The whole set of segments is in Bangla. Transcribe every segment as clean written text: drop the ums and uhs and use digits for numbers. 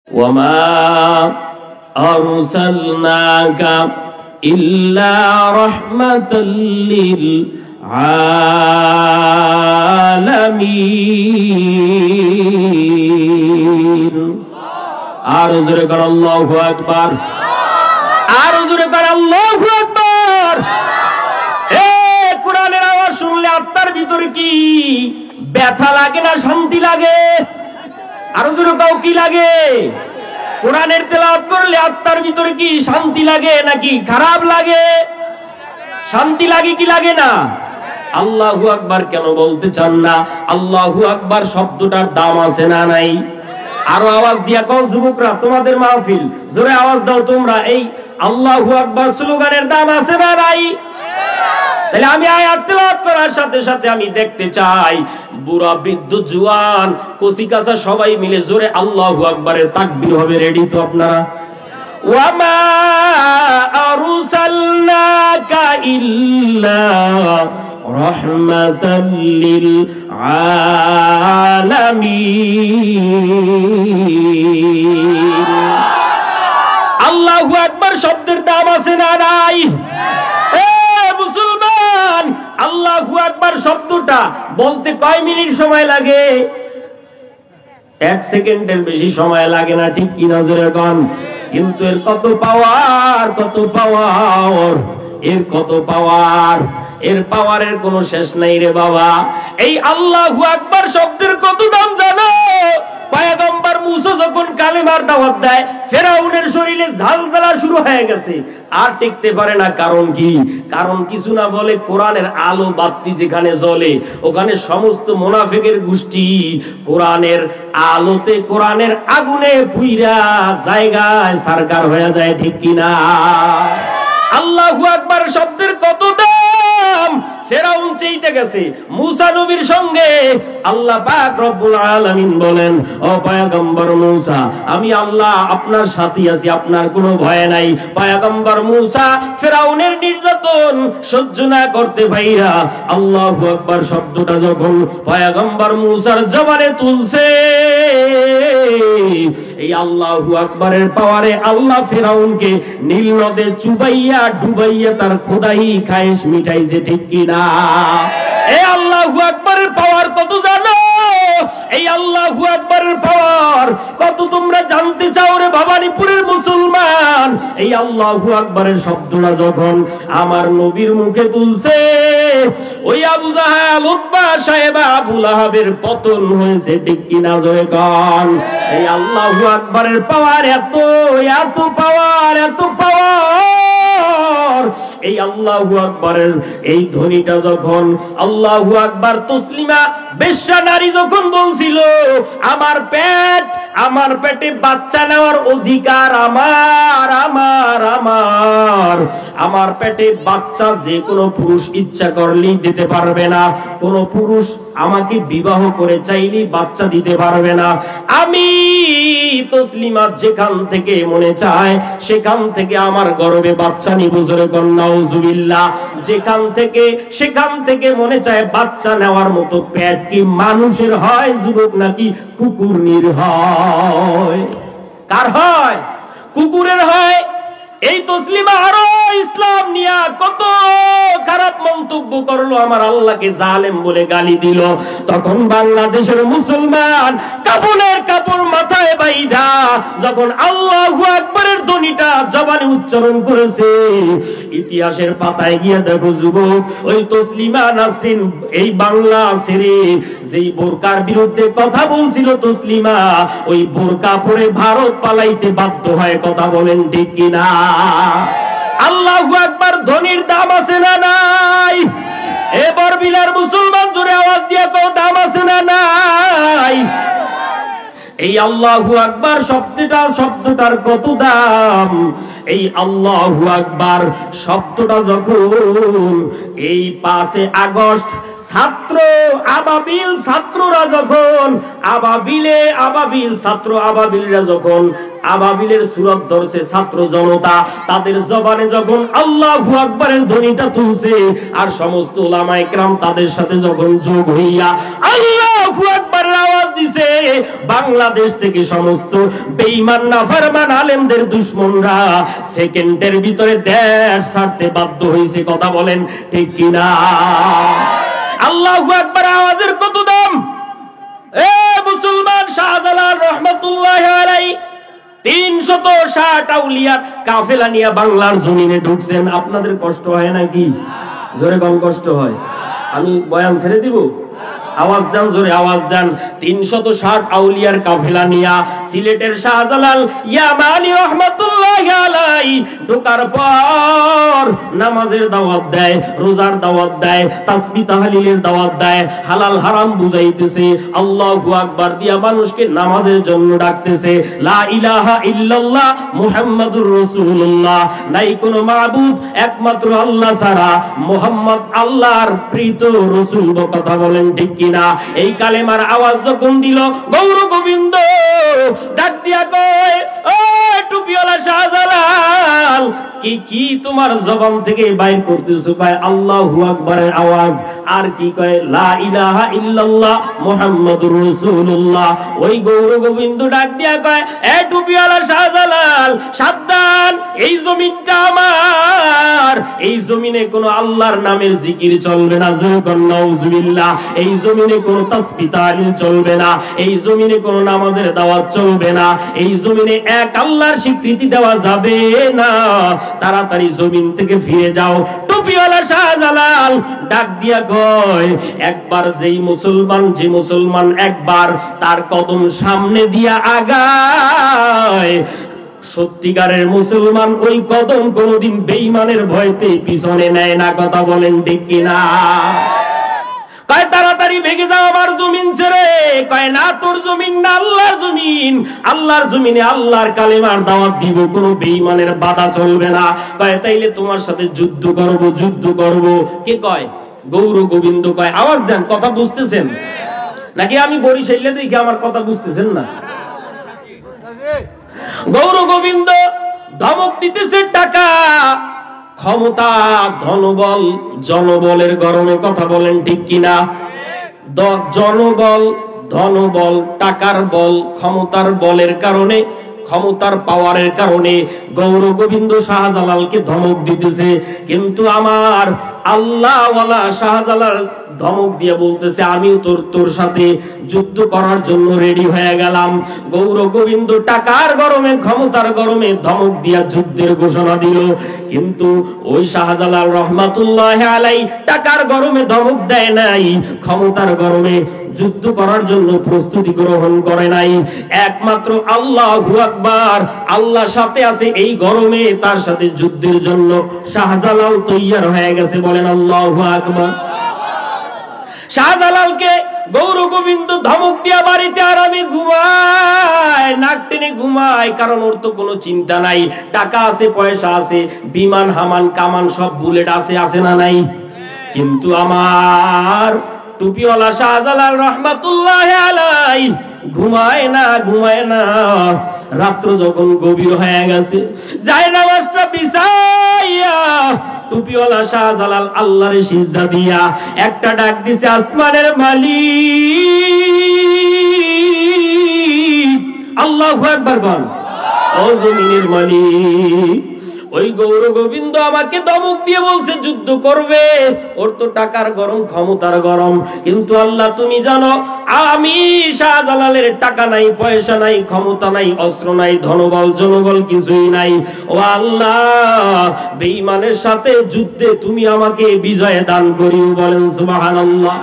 وما أرسلناك إلا رحمة للعالمين أرزق الله أكبر أرزق الله أكبر কোরআনের আওয়াজ শুনলে আপনার ভিতরে কি ব্যথা লাগে না শান্তি লাগে? আরো জোরে কাও কি লাগে? কোরআনের তেলাওয়াত করলে আপনার ভিতরে কি শান্তি লাগে নাকি খারাপ লাগে? শান্তি লাগে কি লাগে না? আল্লাহু আকবার কেন বলতে চান না? আল্লাহু আকবার শব্দটার দাম আছে না নাই? আরো আওয়াজ দিয়া কোন যুবকরা, তোমাদের মাহফিল, জোরে আওয়াজ দাও তোমরা, এই আল্লাহু আকবার স্লোগানের দাম আছে না নাই? তাহলে আমি আয়াত তেলাওয়াত করার সাথে সাথে আমি দেখতে চাই বুড়া বৃদ্ধ জওয়ান কচি কাঁচা সবাই মিলে জোরে আল্লাহু আকবারের তাকবীর হবে। রেডি তো আপনারা? ওয়ামা আরসালনাকা ইল্লা রাহমাতাল লিল আলামিন। আল্লাহু আকবার শব্দের দাম আছে না নাই? মুসলমান, আল্লাহু আকবার শব্দটা বলতে কয় মিনিট সময় লাগে? 1 সেকেন্ডের বেশি সময় লাগে না, ঠিক কি না জোরে কোন? কিন্তু এর কত পাওয়ার, কত পাওয়ার, এর কত পাওয়ার, এর পাওয়ারের কোনো শেষ নাই রে বাবা। এই আল্লাহু আকবার শব্দের কত দাম জানো? পয়গম্বর মুসা যখন কালেমার দাওয়াত দেয়, ফেরাউনের শরীরে ঝালঝালা শুরু হয়ে গেছে, আর টিকতে পারে না। কারণ কি? কারণ কিছু না বলে কোরআনের আলো বাতি যেখানে জ্বলে ওখানে সমস্ত মুনাফিকের গোষ্ঠী কোরআনের আলোতে, কোরআনের আগুনে পুইরা জায়গায় সারকার হয়ে যায়, ঠিক কিনা? আল্লাহু আকবার শব্দের কত দাম! ফেরাউন চাইতে গেছে মুসা নবীর সঙ্গে, আল্লাহ পাক রব্বুল আলামিন বলেন, ও পয়গম্বর মুসা, আমি আল্লাহ আপনার সাথে আছি, আপনার কোনো ভয় নাই। পয়গম্বর মুসা ফেরাউনের নির্যাতন সহ্য না করতে পাইরা আল্লাহু আকবার শব্দটা যখন পয়গম্বর মুসার জবানে তুলছে, এই আল্লাহু আকবারের পাওয়ারে আল্লাহ ফেরাউনকে নীল নদে চুবাইয়া ডুবাইয়া তার খোদাই খায়েশ মিটাইছে, ঠিক কিনা? এই আল্লাহু আকবারের পাওয়ার কত জানো? এই আল্লাহু আকবারের পাওয়ার কত তোমরা জানতে চাও রে ভবানীপুরের মুসলমান? এই আল্লাহু আকবারের শব্দটা যখন আমার নবীর মুখে তুলছে, ওই আবু জাহেল, উতবা, সাহেবা, আবু লাহাবের পতন হয়েছে, ঠিক কিনা জয় গান? এই আল্লাহু আকবারের পাওয়ার এত এত পাওয়ার, এত পাওয়ার। এই আল্লাহু আকবারের এই ধ্বনিটা যখন আল্লাহু আকবার তসলিমা বেশ্যা নারী যখন বলছিল, আমার পেটে বাচ্চা নেওয়ার অধিকার আমার, আমার, আমার, আমার পেটে বাচ্চা যে কোনো পুরুষ ইচ্ছা করলেই দিতে পারবে না, কোন পুরুষ আমাকে বিবাহ করে চাইলেই বাচ্চা দিতে পারবে না। আমি তসলিমা যেখান থেকে মনে চায় সেখান থেকে আমার গর্ভে বাচ্চা নিব, জোরে কোন নাউজুবিল্লাহ। সেখান থেকে মনে চায় বাচ্চা নেওয়ার মতো পেট কি মানুষের হয় যুবক, নাকি কুকুরনির হয়? কার হয়? কুকুরের হয়। এই তসলিমা আরো ইসলাম নিয়া কত খারাপ মন্তব্য করলো, আমার আল্লাহকে জালেম বলে গালি দিল। তখন বাংলাদেশের মুসলমান কাপড়ের কাপড় মাথায় বাইধা যখন আল্লাহু আকবারের ধ্বনিটা জবানে উচ্চারণ করেছে, ইতিহাসের পাতায় গিয়ে দেখো যুবক, ওই তসলিমা নাসরিন এই বাংলা ছেড়ে যেই বোরকার বিরুদ্ধে কথা বলছিল তসলিমা, ওই বোরকা পরে ভারত পালাইতে বাধ্য হয়। কথা বলেন ঠিক কিনা? আল্লাহু আকবার ধ্বনির দাম আছে না নাই? এবার বিলার মুসলমান জোরে আওয়াজ দিয়ে কও, দাম আছে না নাই? এই আল্লাহু আকবার শব্দটার কত দাম! এই আল্লাহু আকবার শব্দটা যখন এই 5 আগস্ট ছাত্র আবাবিল ছাত্ররা যখন আবাবিল ছাত্র আবাবিলরা যখন আবাবিলের সূরত ধরছে ছাত্র জনতা, তাদের জবানে যখন আল্লাহু আকবারের ধ্বনিটা তুলছে, আর সমস্ত উলামায়ে কেরাম তাদের সাথে যখন যোগ হইয়া আল্লাহু আকবারের আওয়াজ দিছে, বাংলাদেশ থেকে সমস্ত বেঈমান নাফরমান আলেমদের দুশমনরা সেকেন্ডের ভিতরে দেশ ছাড়তে বাধ্য হয়েছে। কথা বলেন ঠিক কিনা? আল্লাহু আকবার আওয়াজের কত দাম! এ মুসলমান, শাহজালাল রহমাতুল্লাহি আলাইহি 360 আউলিয়ার কাফেলা নিয়ে বাংলার জমিনে ঢুকছেন। আপনাদের কষ্ট হয় নাকি? জোরে কোন কষ্ট হয়? আমি বয়ান ছেড়ে দিব? আওয়াজ দেন, জোরে আওয়াজ দেন। 360 আউলিয়ার কাফেলা নিয়া সিলেটের শাহজালাল ইয়ামানি রহমাতুল্লাহি আলাইহি ঢোকার পর নামাজের দাওয়াত দেয়, রোজার দাওয়াত দেয়, তাসবিহ তাহলিলের দাওয়াত দেয়, হালাল হারাম বুঝাইতেছে, আল্লাহু আকবার দিয়া মানুষকে নামাজের জন্য ডাকতেছে। লা ইলাহা ইল্লাল্লাহ মুহাম্মাদুর রাসূলুল্লাহ, নাই কোনো মাবুদ একমাত্র আল্লাহ ছাড়া, মুহাম্মদ আল্লাহর প্রীত রাসূল। কথা বলেন ঠিক কিনা? এই কালেমার আওয়াজ যখন দিল, গৌর গোবিন্দ ডাক দিয়া কয়, ও টুপিওয়ালা শাহজালাল, কি তোমার জবান থেকে বাইর করতেছো? কয় আল্লাহু আকবারের আওয়াজ। আর কি কয়? লা ইলাহা ইল্লাল্লাহ মুহাম্মাদুর রাসূলুল্লাহ। ওই গৌর গোবিন্দ ডাক দিয়া কয়, এ টুপিওয়ালা শাহজালাল, সাবধান, এই জমিনটা আমার, এই জমিনে কোনো আল্লাহর নামের জিকির চলবে না। যখন নাউজুবিল্লাহ, এই জমিনে কোনো তাসবিহ তাহলিল চলবে না, এই জমিনে কোনো নামাজের দাওয়াত চলবে না, এই জমিনে এক আল্লাহর স্বীকৃতি দেওয়া যাবে না। তাড়াতাড়ি জমিন থেকে ফিরে যাও। টুপিওয়ালা শাহজালাল ডাক দিয়া কয়, একবার যে মুসলমান একবার তার কদম সামনে দিয়া আগায়, সত্যিকারের মুসলমান ওই কদম কোনদিন বেঈমানের ভয়তে পিছনে নেয় না। কথা বলেন ঠিক কিনা? কয় তাড়াতাড়ি ভেগে যাও আমার জমিন ছেড়ে। কয় না, তোর জমিন না, আল্লাহর জমিন। আল্লাহর জমিনে আল্লাহর কালেমার দাওয়াত দিব, কোনো বেঈমানের বাধা চলবে না। কয় তাইলে তোমার সাথে যুদ্ধ করব। কে কয়? গৌর গোবিন্দ কয়। আওয়াজ দেন, কথা বুঝতেছেন নাকি? আমি বরিশাইলে দেখি আমার কথা বুঝতেছেন না? গৌর গোবিন্দ ধমক দিতেছে, টাকা, ক্ষমতা, ধনবল, জনবলের গরমে। কথা বলেন ঠিক কিনা? জনবল, ধনবল, টাকার বল, ক্ষমতার বলের কারণে, ক্ষমতার পাওয়ারের কারণে গৌর গোবিন্দ শাহজালালকে ধমক দিতেছে। কিন্তু আমার আল্লাহওয়ালা শাহজালাল ধমক দিয়ে বলতেছে, আমিও তোর সাথে যুদ্ধ করার জন্য রেডি হয়ে গেলাম। গৌর গোবিন্দ টাকার গরমে, ক্ষমতার গরমে ধমক দিয়া যুদ্ধের ঘোষণা দিল। কিন্তু ওই শাহজালাল রহমাতুল্লাহি আলাইহি টাকার গরমে ধমক দেয় নাই, ক্ষমতার গরমে যুদ্ধ করার জন্য প্রস্তুতি গ্রহণ করে নাই। একমাত্র আল্লাহু আকবার, আল্লাহ সাথে আছে, এই গরমে তার সাথে যুদ্ধের জন্য শাহজালাল তৈয়ার হয়ে গেছে। বলেন আল্লাহু আকবার। শাহজালালকে গৌর গোবিন্দ ধমক দিয়া বাড়িতে আরামে ঘুমায়, নাক টেনে ঘুমায়, কারণ ওর তো কোনো চিন্তা নাই, টাকা আছে, পয়সা আছে, বিমান হামান কামান সব বুলেট আছে না নাই? কিন্তু আমার টুপিওয়ালা শাহজালাল রহমাতুল্লাহি আলাইহি ঘুমায় না। রাত্র যখন গভীর হয়ে গেছে, যায় নামাজটা বিছাইয়া টুপিওয়ালা শাহজালাল আল্লাহরে সিজদা দিয়া একটা ডাক দিছে, আসমানের মালিক। আল্লাহু আকবার বল। ও জমিনের মালিক, ওই গৌর গোবিন্দ আমাকে ধমক দিয়ে বলছে যুদ্ধ করবে, ওর তো টাকার গরম, ক্ষমতার গরম। কিন্তু আল্লাহ তুমি জানো, আমি শাহজালালের টাকা নাই, পয়সা নাই, ক্ষমতা নাই, অস্ত্র নাই, ধনবল জনবল কিছুই নাই। ও আল্লাহ, বেঈমানের সাথে যুদ্ধে তুমি আমাকে বিজয় দান করিও। বলেন সুবহানাল্লাহ।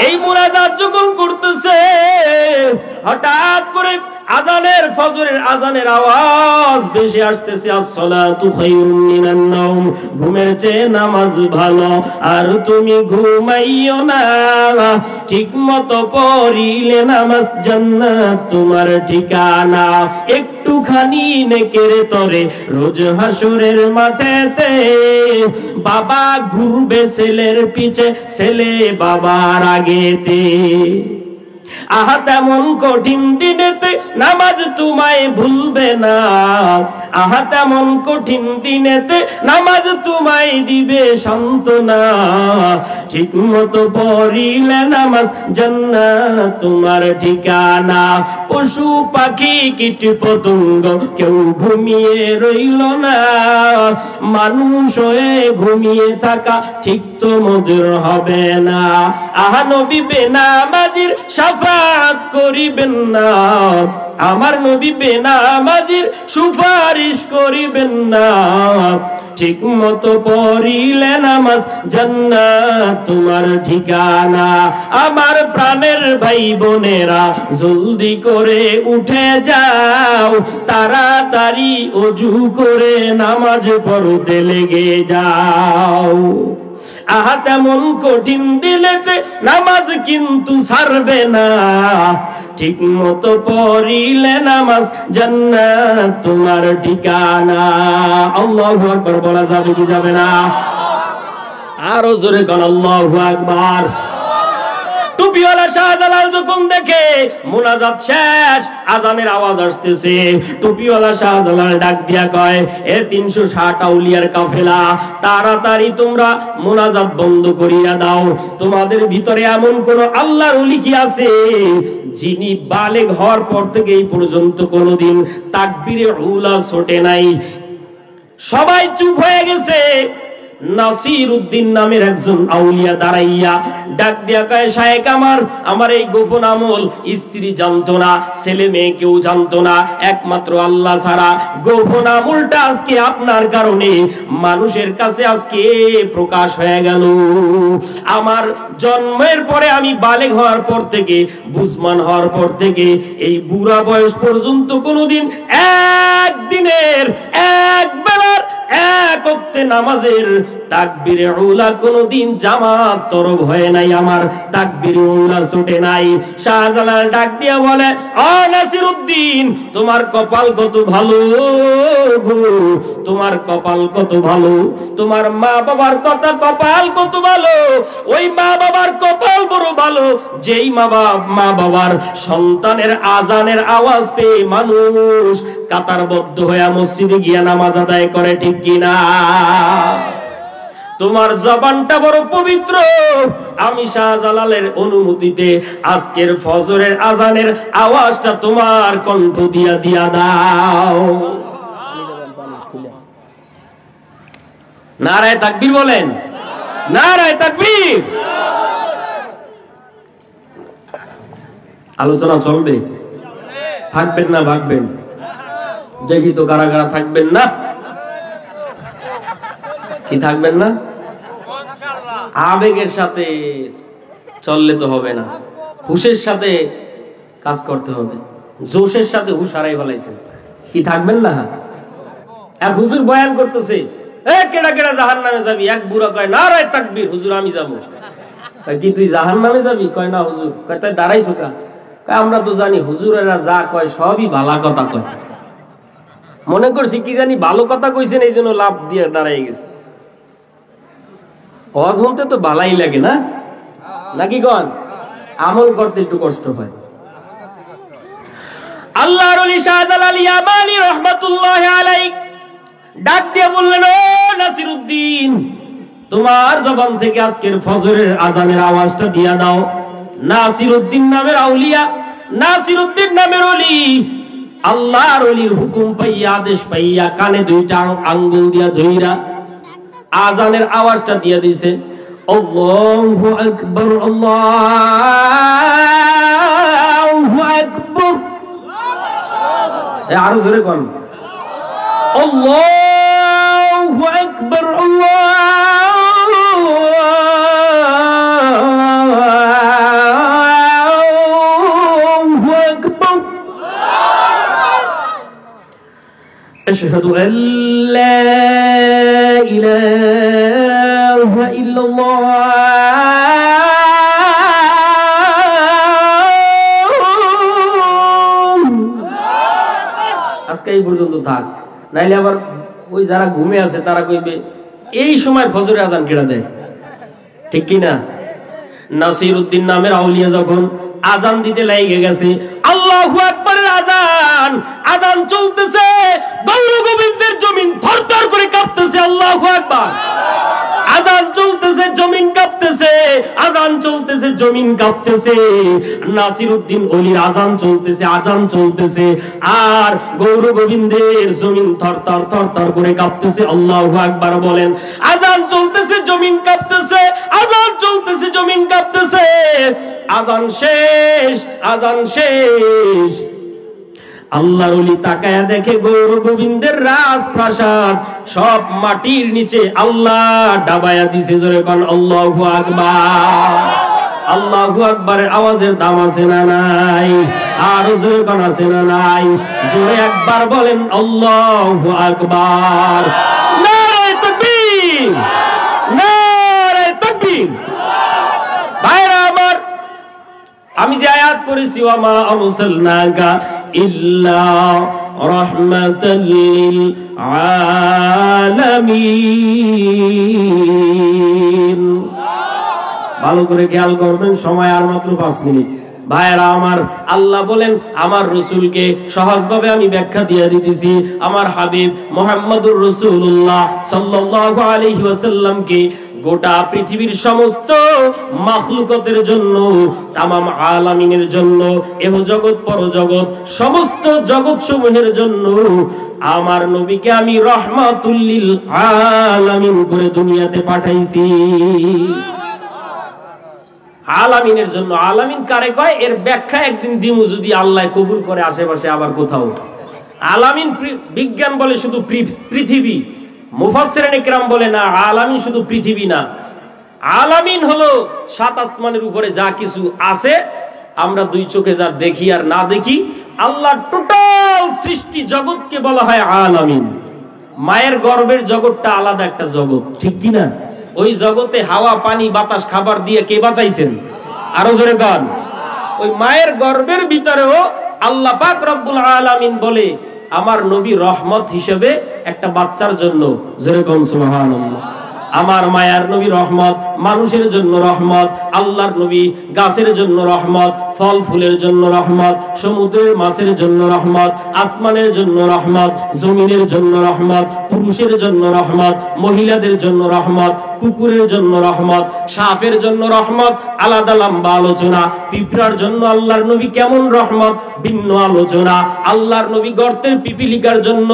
এই মুনাজাত যখন করতেছে, হঠাৎ করে আজানের ফজরের আজানের আওয়াজ বেশি আসতেছে, আসসালাতু খায়রুম মিনান নাওম, ঘুমের চেয়ে নামাজ ভালো। আর তুমি ঘুমাইও না, ঠিকমতো পড়িলে নামাজ জান্নাত তোমার ঠিকানা। একটুখানি নেকের তরে রোজ হাসরের মাঠেতে বাবা ঘুরবে ছেলের পিছে, ছেলে বাবার আগেতে। আহা তেমন কঠিন দিনেতে নামাজ তোমায় ভুলবে না, আহা তেমন কঠিন দিনেতে নামাজ তোমায় দিবে সান্ত্বনা। ঠিক মতো পড়িলে নামাজ জান্নাত তোমার ঠিকানা। পশু পাখি কীট পতঙ্গ কেউ ঘুমিয়ে রইল না, মানুষ হয়ে ঘুমিয়ে থাকা ঠিক তো মধুর হবে না। আহা নবী বেনামাজির শাফাআত করিবেন না, আমার নবী বেনামাজির সুপারিশ করিবেন না। ঠিক মতো পড়িলে নামাজ জান্নাত তোমার ঠিকানা। আমার প্রাণের ভাই বোনেরা জলদি করে উঠে যাও, তাড়াতাড়ি ওযু করে নামাজ পড়তে লেগে যাও। আহা তেমন কঠিন দিলেতে নামাজ কিন্তু ছাড়বে না, ঠিক মতো পড়িলে নামাজ জান্নাত তোমার ঠিকানা। আল্লাহু আকবার বলা যাবে কি যাবে না? আরো জোরে কোন আল্লাহু আকবার। টুপিওয়ালা শাহজালাল যখন দেখে মুনাজাত শেষ, আজানের আওয়াজ আসতেছে, টুপিওয়ালা শাহজালাল ডাক দিয়া কয়, এ 360 আউলিয়ার কাফেলা, তাড়াতাড়ি তোমরা মুনাজাত বন্ধ করিয়া দাও। তোমাদের ভিতরে এমন কোন আল্লাহর ওলি কি আছে যিনি বালেগ হওয়ার পর থেকে এই পর্যন্ত কোনদিন তাকবীরে উলা ছোটে নাই? সবাই চুপ হয়ে গেছে। নাসিরউদ্দিন নামের একজন আউলিয়া দাঁড়াইয়া ডাক দিয়া কয়, শায়েখ আমার এই গোপন আমল স্ত্রী জানতো না, ছেলে মেয়ে কেউ জানতো না, একমাত্র আল্লাহ ছাড়া। গোপন আমলটা আজকে আপনার কারণে মানুষের কাছে আজকে প্রকাশ হয়ে গেল। আমার জন্মের পরে, আমি বালেগ হওয়ার পর থেকে, বুঝমান হওয়ার পর থেকে এই বুড়া বয়স পর্যন্ত কোনোদিন একদিনের এক বেলার এক ওয়াক্তে নামাজের তাকবীরে উলা কোনদিন জামাত তরক হয় নাই, আমার তাকবীরে উলা ছুটে নাই। শাহজালাল ডাক দিয়া বলে, ও নাসিরউদ্দিন, তোমার কপাল কত ভালো গো, তোমার কপাল কত ভালো, তোমার মা বাবার কথা কপাল কত ভালো। ওই মা বাবার কপাল বড় ভালো, যেই মা বাবার সন্তানের আজানের আওয়াজ পেয়ে মানুষ কাতারবদ্ধ হয়ে মসজিদে গিয়া নামাজ আদায় করে, ঠিক কিনা? তোমার জবানটা বড় পবিত্র। আমি শাহজালালের অনুমতিতে আজকের ফজরের আজানের আওয়াজটা তোমার কণ্ঠ দিয়া দিয়া দাও। নারায়ে তাকবীর বলেন, নারায়ে তাকবীর। আলোচনা চলবে, থাকবেন না ভাগবেন? দেখি তো কারা কারা থাকবেন না, কি থাকবেন না? আবেগের সাথে চললে তো হবে না, হুশের সাথে কাজ করতে হবে। জোশের সাথে হুশ হারাই ফেলাইছে, কি থাকবেন না? এক হুজুর বয়ান করতেছে, এ কেডা কেডা জাহান্নামে যাবি? এক বুড়া কয়, নারায়ে তাকবীর। হুজুর আমি যাবো। কয় কি তুই জাহান্নামে যাবি? কয় না হুজুর। কয় তাই দাঁড়াইছো কা? কয় আমরা তো জানি হুজুরেরা যা কয় সবই ভালো কথা কয়, মনে করছি কি জানি ভালো কথা কইছেন, এই জন্য লাভ দিয়ে দাঁড়াই গেছে। ওয়াজ শুনতে তো ভালাই লাগে না, নাকি কন? আমল করতে একটু কষ্ট হয়। আল্লাহর ওলি শাহজালাল ইয়ামানি রাহমাতুল্লাহি আলাইহি ডাক দিয়ে বললেন, ও নাসিরউদ্দিন, তোমার জবান থেকে আজকের ফজরের আজানের আওয়াজটা দিয়া দাও। নাসিরউদ্দিন নামের আউলিয়া, নাসিরউদ্দিন নামের ওলি, আল্লাহর ওলির হুকুম পাইয়া, আদেশ পাইয়া, কানে দুইটা আঙ্গুল দিয়া ধইরা আজানের আওয়াজটা দিয়ে দিছে, আল্লাহু আকবার, আল্লাহু আকবার। আরো জোরে কোন, আল্লাহু আকবার, আল্লাহু আকবার। আশহাদু আল্লা ইলাহা ইল্লাল্লাহ। আজকে এই পর্যন্ত থাক, নাইলে আবার ওই যারা ঘুমে আছে তারা কইবে এই সময় ফজরের আজান কেডা দেয়, ঠিক কি না? নাসিরউদ্দিন নামের আউলিয়া যখন আজান দিতে লেগে গেছে, আল্লাহু আকবারের আজান, আজান চলতেছে, গৌর গোবিন্দের জমিন থরথর করে কাঁপতেছে। আল্লাহু আকবার। আজান চলতেছে, জমিন কাঁপতেছে, আজান চলতেছে, জমিন কাঁপতেছে। নাসিরউদ্দিন ওলির আজান চলতেছে, আজান চলতেছে, আর গৌর গোবিন্দের জমিন থরথর থরথর করে কাঁপতেছে। আল্লাহু আকবার বলেন। আজান চলতেছে, জমিন কাঁপতেছে, আজান চলতেছে, জমিন কাঁপতেছে। আজান শেষ, আজান শেষ। আল্লাহর ওলি তাকায়া দেখে গৌর গোবিন্দের রাজপ্রাসাদ সব মাটির নিচে আল্লাহ ডাবায়া দিছে। জোরে কোন আল্লাহু আকবার। আল্লাহু আকবারের আওয়াজের দাম আছে না নাই? আর জোরে কোন আছে না নাই? জোরে একবার বলেন আল্লাহু আকবার। নারে তাকবীর, নারে তাকবীর। ভাইরা আমার, আমি যে আয়াত পড়েছি, ওয়া মা আরসালনাকা ইল্লা রাহমাতাল লিল আলামিন। ভালো করে খেয়াল করবেন, সময় আর মাত্র 5 মিনিট। ভাইরা আমার, আল্লাহ বলেন আমার রাসূলকে সহজভাবে আমি ব্যাখ্যা দিয়ে দিতেছি। আমার হাবিব মুহাম্মদুর রাসূলুল্লাহ সাল্লাল্লাহু আলাইহি ওয়াসাল্লামকে গোটা পৃথিবীর সমস্ত মাখলুকাতের জন্য, তামাম আলামিনের জন্য, এহ জগৎ পরজগৎ সমস্ত জগৎ সমূহের জন্য আমার নবীকে আমি রাহমাতুল লিল আলামিন করে দুনিয়াতে পাঠাইছি। আলামিনের জন্য। আলামিন কারে কয় এর ব্যাখ্যা একদিন দিমু যদি আল্লাহ কবুল করে আশেপাশে আবার কোথাও। আলামিন বিজ্ঞান বলে শুধু পৃথিবী, মুফাসসিরিন ইকরাম বলে না, আলামিন শুধু পৃথিবী না, আলামিন হলো 7 আসমানের উপরে যা কিছু আছে, আমরা 2 চোখে যা দেখি আর না দেখি, আল্লাহ টোটাল সৃষ্টি জগৎকে বলা হয় আলামিন। মায়ের গর্ভের জগৎটা আলাদা একটা জগৎ, ঠিক কি না? ওই জগতে হাওয়া, পানি, বাতাস, খাবার দিয়ে কে বাঁচাইছেন? আরো জোরে গান। ওই মায়ের গর্ভের ভিতরেও আল্লাহ পাক রব্বুল আলামিন বলে আমার নবী রহমত হিসেবে একটা বাচ্চার জন্য। জোরে গান সুবহানাল্লাহ। আমার মায়ার নবী রহমত, মানুষের জন্য রহমত। আল্লাহর নবী গাছের জন্য রহমত, ফল ফুলের জন্য রহমত, সমুদ্রের মাছের জন্য রহমত, আসমানের জন্য রহমত, জমিনের জন্য রহমত, পুরুষের জন্য রহমত, মহিলাদের জন্য রহমত, কুকুরের জন্য রহমত, সাপের জন্য রহমত। আলাদা লম্বা আলোচনা। পিঁপড়ার জন্য আল্লাহর নবী কেমন রহমত, ভিন্ন আলোচনা। আল্লাহর নবী গর্তের পিপিলিকার জন্য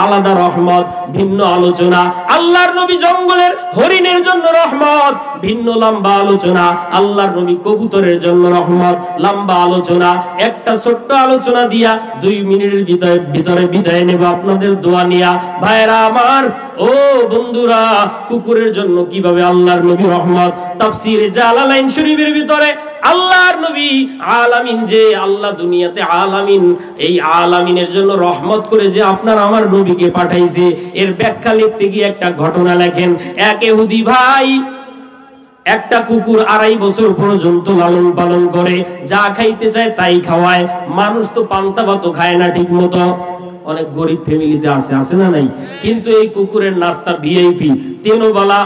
আলাদা রহমত, ভিন্ন আলোচনা। আল্লাহর নবী জঙ্গলের হরিণের জন্য রহমত, ভিন্ন লম্বা আলোচনা। আল্লাহর নবী কবুতরের জন্য রহমত, লম্বা আলোচনা। একটা ছোট্ট আলোচনা দিয়া 2 মিনিটের ভিতরে বিদায় নেব আপনাদের দোয়া নিয়া। ভাইরা আমার, ও বন্ধুরা, কুকুরের জন্য কিভাবে আল্লাহর নবী রহমত। তাফসীরে জালালাইন শরীফের ভিতরে আল্লাহর নবী আলামিন, যে আল্লাহ দুনিয়াতে আলামিন, এই আলামিনের জন্য রহমত করে যে আপনার আমার নবীকে পাঠাইছে, এর ব্যাখ্যা লিখতে গিয়ে একটা ঘটনা লেখেন। এক ইহুদি ভাই একটা কুকুর 2.5 বছর পর্যন্ত লালন পালন করে, যা খাইতে চায় তাই খাওয়ায়। মানুষ তো পান্তা ভাতও খায় না ঠিক মতো, অনেক গরিব ফ্যামিলিতে আছে না নাই? কিন্তু এই কুকুরের নাস্তা ভিআইপি, 3 বেলা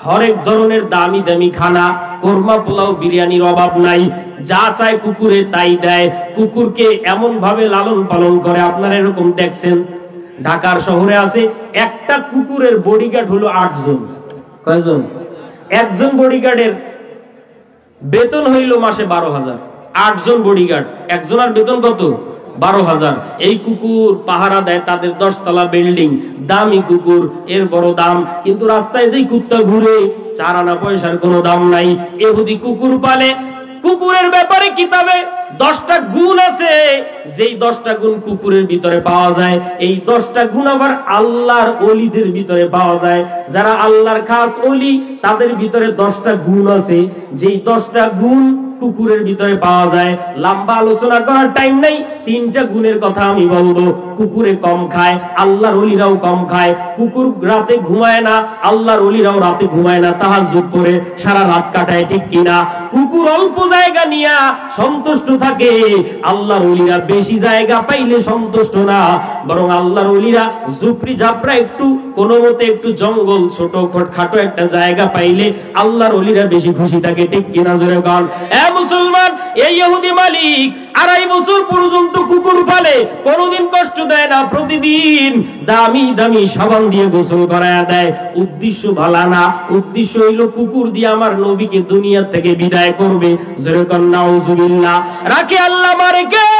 হরেক ধরনের দামি দামি খানা, কোরমা পোলাও বিরিয়ানির অভাব নাই। যা চায় কুকুরে তাই দেয়। কুকুরকে এমন ভাবে লালন পালন করে, আপনারা এরকম দেখছেন ঢাকার শহরে আছে একটা কুকুরের বডিগার্ড হলো 8 জন। কয়জন? একজন বডিগার্ডের বেতন হইল মাসে 12,000। 8 জন বডিগার্ড, একজনের বেতন কত? 12,000। এই কুকুর পাহারা দেয় তাদের 10 তলা বিল্ডিং। দামি কুকুর, এর বড় দাম। কিন্তু রাস্তায় যেই কুত্তা ঘুরে 4 আনা পয়সার কোনো দাম নাই। ইহুদি কুকুর পালে। কুকুরের ব্যাপারে কিতাবে 10টা গুণ আছে, যেই 10টা গুণ কুকুরের ভিতরে পাওয়া যায়, এই 10টা গুণ আবার আল্লাহর ওলিদের ভিতরে পাওয়া যায়। যারা আল্লাহর খাস ওলি তাদের ভিতরে 10টা গুণ আছে, যেই 10টা গুণ কুকুরের ভিতরে পাওয়া যায়। লম্বা আলোচনা করার টাইম নাই, 3টা গুণের কথা আমি বলবো। কুকুরে কম খায়, আল্লাহর ওলিরাও কম খায়। কুকুর রাতে ঘুমায় না, আল্লাহর ওলিরাও রাতে ঘুমায় না, তাহাজ্জুদ করে সারা রাত কাটায়, ঠিক কিনা? কুকুর অল্প জায়গা নিয়া সন্তুষ্ট থাকে, আল্লাহর ওলিরা বেশি জায়গা পাইলে সন্তুষ্ট না, বরং আল্লাহর ওলিরা ঝুপড়ি ঝাপড়া একটু কোনো মতে একটু জঙ্গল ছোট খাটো একটা জায়গা পাইলে আল্লাহর ওলিরা বেশি খুশি থাকে, ঠিক কিনা? জোরে গান। মুসলমান, এই ইহুদি মালিক 2.5 বছর পর্যন্ত কুকুর পালে, কোনদিন কষ্ট দেয় না, প্রতিদিন দামি দামি সাবান দিয়ে গোসল করায় দেয়। উদ্দেশ্য ভালো না, উদ্দেশ্য হইলো কুকুর দিয়ে আমার নবীকে দুনিয়া থেকে বিদায় করবে। যেরকম নাউজুবিল্লাহ। রাখে আল্লাহ, মারে কে?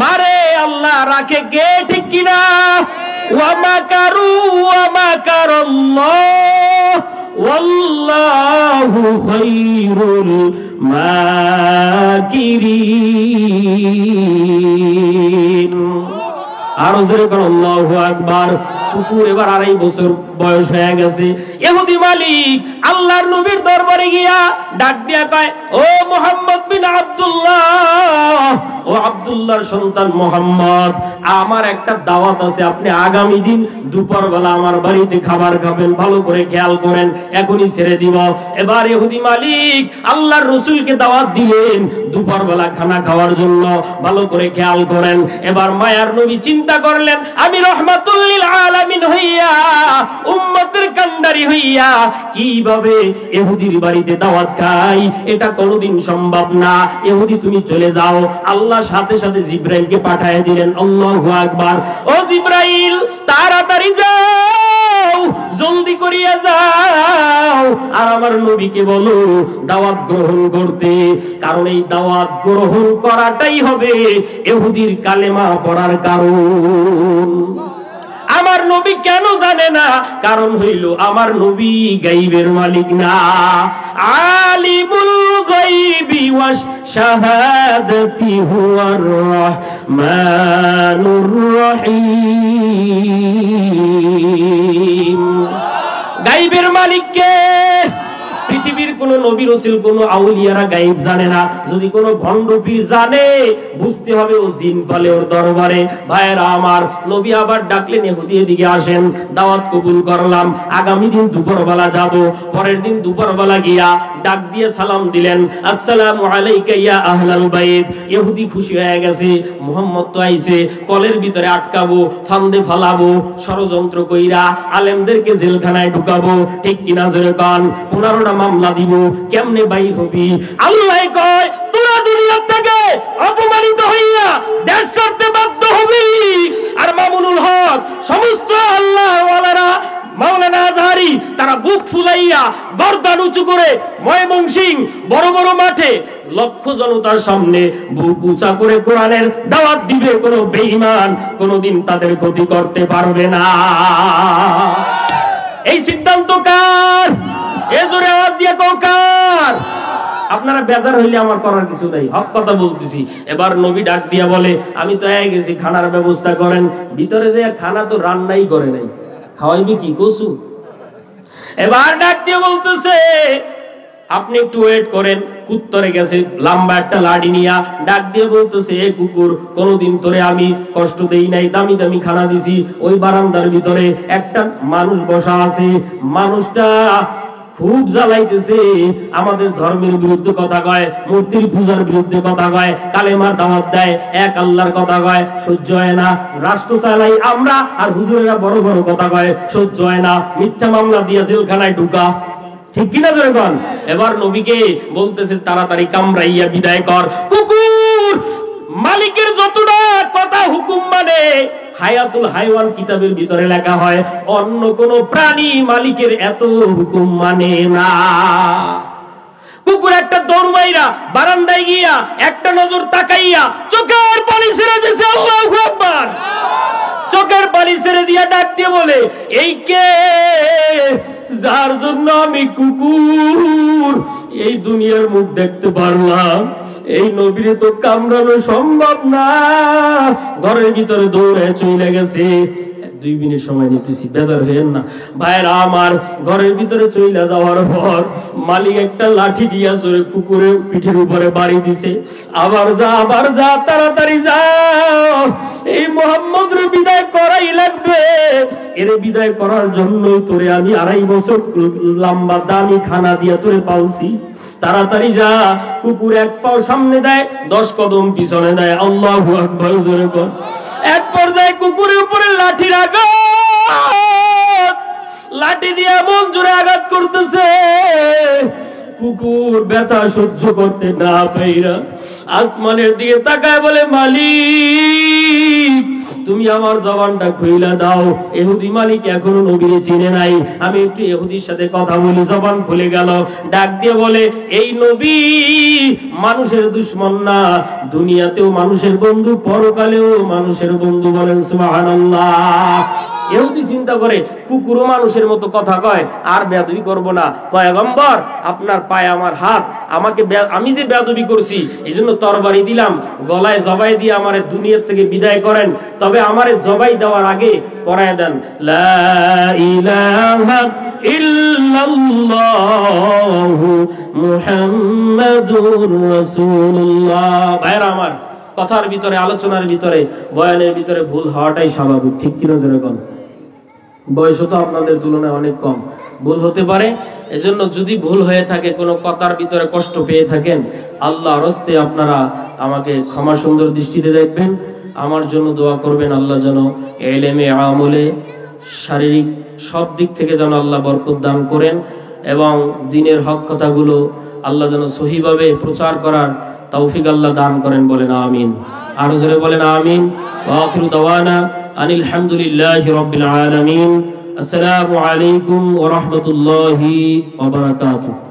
মারে আল্লাহ, রাখে কে? ঠিক কিনা? ওয়া মাকারু ওয়া মাকারাল্লাহ ওয়াল্লাহু খায়রুল মাকিরিন। আরো জোরে করো আল্লাহু আকবার। কুকুর এবার 2.5 বছর বয়স হয়ে গেছে। ইহুদি মালিক আল্লাহর নবীর দরবারে গিয়া ডাক দিয়া কয়, ও মুহাম্মদ বিন আব্দুল্লাহ, ও আব্দুল্লাহর সন্তান মুহাম্মদ, আমার একটা দাওয়াত আছে, আপনি আগামী দিন দুপুর বেলা আমার বাড়িতে খাবার খাবেন, ভালো করে খেয়াল করেন, এখনই ছেড়ে দিব। এবার ইহুদি মালিক আল্লাহর রাসূলকে দাওয়াত দিলেন দুপুর বেলা খানা খাওয়ার জন্য, ভালো করে খেয়াল করেন। এবার মায়ার নবী চিন্তা করলেন, আমি রহমাতুল লিল আলামিন হইয়া, উম্মতের কান্ডারি হইয়া কিভাবে ইহুদির বাড়িতে দাওয়াত খাই? এটা কোনোদিন সম্ভব না। ইহুদি তুমি চলে যাও। আল্লাহ সাথে সাথে জিবরাইলকে পাঠিয়ে দিলেন। আল্লাহু আকবার। ও জিবরাইল, তাড়াতাড়ি যাও, জলদি করিয়া যাও, আর আমার নবীকে বলো দাওয়াত গ্রহণ করতে, কারণ এই দাওয়াত গ্রহণ করাটাই হবে ইহুদির কালেমা পড়ার কারণ। আমার নবী কেন জানে না? কারণ হইল আমার নবী গায়বের মালিক না, আলিমুল গায়বি ওয়াশ শাহাদাতি হুয়ার রহমানুর রহিম। গায়বের মালিক কে? পৃথিবীর কোন নবী রাসূল কোন আউলিয়ারা গায়েব জানে না। যদি কোন ভণ্ড পীর জানে, বুঝতে হবে ও জিন পালে ওর দরবারে। ভাইরা আমার, নবী আবার ডাকলেন, ইহুদি এদিকে আসেন, দাওয়াত কবুল করলাম, আগামী দিন দুপুরবেলা যাব। পরের দিন দুপুরবেলা গিয়া ডাক দিয়ে সালাম দিলেন, আসসালামু আলাইকা ইয়া আহলাল বাইত। ইহুদি খুশি হয়ে গেছে, মুহাম্মদ তো আইছে, কলের ভিতরে আটকাবো, ফান্দে ফালাবো, ষড়যন্ত্র কইরা আলেমদেরকে জেলখানায় ঢুকাবো, ঠিক কিনা? জোরে কান। 15টা মামলা দিব, কেমনে বাইর হবি? আল্লাহ কয়, তোরা দুনিয়া থেকে অপমানিত হইয়া দেশ ছাড়তে বাধ্য হবি। আর মামুনুল হক, সমস্ত আল্লাহ ওয়ালারা, মাওলানা আজহারি, তারা বুক ফুলাইয়া গর্দান উঁচু করে ময়মনসিংহ বড় বড় মাঠে লক্ষ জনতার সামনে বুক উঁচা করে কোরআনের দাওয়াত দিবে। কোনো বেঈমান কোনোদিন তাদের ক্ষতি করতে পারবে না। এই সিদ্ধান্ত কার? এ জোরে আওয়াজ দিয়ে কও কার? আপনারা বেজার হইলে আমার করার কিছু নাই, হক কথা বলতেছি। এবার নবী ডাক দিয়া বলে, আমি তো আয় গেছি, খানার ব্যবস্থা করেন। ভিতরে যে খানা তো রান্নাই করে নাই, খাওয়াইবে কি কসু? এবার ডাক দিয়ে বলতেছে, আপনি একটু ওয়েট করেন। কুত্তরে গেছে, লম্বা একটা লাঠি নিয়া ডাক দিয়ে বলতেছে, এ কুকুর, কোনদিন তোরে আমি কষ্ট দেই নাই, দামি দামি খানা দিছি। ওই বারান্দার ভিতরে একটা মানুষ বসা আছে, মানুষটা খুব জ্বালাইতেছে, আমাদের ধর্মের বিরুদ্ধে কথা কয়, মূর্তির পূজার বিরুদ্ধে কথা কয়, কালেমার দাওয়াত দেয়, এক আল্লাহর কথা কয়, সহ্য হয় না। রাষ্ট্র চালাই আমরা, আর হুজুরেরা বড় বড় কথা কয়, সহ্য হয় না। মিথ্যা মামলা দিয়ে জেলখানায় ঢুকা, ঠিক কিনা জনগণ? এবার নবীকে বলতেছে, তাড়াতাড়ি কামড়াইয়া বিদায় কর। কুকুর মালিকের যতটা কথা হুকুম মানে, হায়াতুল হাইওয়ান কিতাবের ভিতরে লেখা হয়, অন্য কোন প্রাণী মালিকের এত হুকুম মানে না। কুকুর একটা দৌড় মাইরা বারান্দায় গিয়া একটা নজর তাকাইয়া চোখের পানি ছেড়ে দিয়েছে। আল্লাহু আকবার। চোখের পানি ছেড়ে দিয়া ডাক দিয়ে বলে, এই কে যার জন্য আমি কুকুর এই দুনিয়ার মুখ দেখতে পারলাম? এই নবীরে তো কামড়ানো সম্ভব না, ঘরের ভিতরে দৌড়ে চলে গেছে। 2 মিনিট সময় নিতেছি, বেজার হইেন না ভাইরা আমার। ঘরের ভিতরে চলে যাওয়ার পর মালিক একটা লাঠি দিয়া জোরে কুকুরের পিঠের উপরে বাড়ি দিছে। আবার যা তাড়াতাড়ি যাও, এই মুহাম্মদের বিদায় করাই লাগবে। এর বিদায় করার জন্যই তোরে আমি 2.5 বছর লম্বা দামি খানা দিয়া তোরে পালছি। তাড়াতাড়ি যা। কুকুর 1 পাও সামনে দেয়, 10 কদম পিছনে দেয়। আল্লাহু আকবার জোরে কর। এক পর্যায়ে কুকুরের উপরে লাঠির আঘাত, লাঠি দিয়ে এমন জোরে আঘাত করতেছে, কুকুর ব্যথা সহ্য করতে না পাইরা আসমানের দিকে তাকায় বলে, মালিক তুমি আমার জবানটা খুইলা দাও। ইহুদি মালিক এখনো নবীরে চিনে নাই, আমি একটু ইহুদির সাথে কথা বলি। জবান খুলে গেল, ডাক দিয়ে বলে, এই নবী মানুষের দুশমন না, দুনিয়াতেও মানুষের বন্ধু, পরকালেও মানুষের বন্ধু। বলেন সুবহানাল্লাহ। ইহুদি চিন্তা করে কুকুরও মানুষের মতো কথা কয়, আর বেয়াদবি করব না। পয়গম্বর আপনার পায়ে আমার হাত, আমি যে বেয়াদবি করছি এইজন্য তরবারি দিলাম, গলায় জবাই দিয়ে আমারে দুনিয়া থেকে বিদায় করেন। তবে আমারে জবাই দেওয়ার আগে পড়ায় দেন লা ইলাহা ইল্লাল্লাহু মুহাম্মাদুর রাসূলুল্লাহ। ভাইরা আমার, কথার ভিতরে, আলোচনার ভিতরে, বয়ানের ভিতরে ভুল হওয়াটাই স্বাভাবিক, ঠিক কিনা যেরকম? বয়স তো আপনাদের তুলনায় অনেক কম, ভুল হতে পারে। এজন্য যদি ভুল হয়ে থাকে, কোনো কথার ভিতরে কষ্ট পেয়ে থাকেন, আল্লাহর হস্তে আপনারা আমাকে ক্ষমা সুন্দর দৃষ্টিতে দেখবেন। আমার জন্য দোয়া করবেন, আল্লাহ যেন ইলমে, আমলে, শারীরিক সব দিক থেকে যেন আল্লাহ বরকত দান করেন, এবং দ্বীনের হক কথাগুলো আল্লাহ যেন সহিভাবে প্রচার করার তৌফিক আল্লাহ দান করেন। বলেন আমিন। আরো জোরে বলেন আমিন। ওয়া আখিরু দাওয়ানা আনিল হামদুলিল্লাহি রাব্বিল আলামিন। আসসালামু আলাইকুম ওয়া রাহমাতুল্লাহি ওয়া বারাকাতুহু।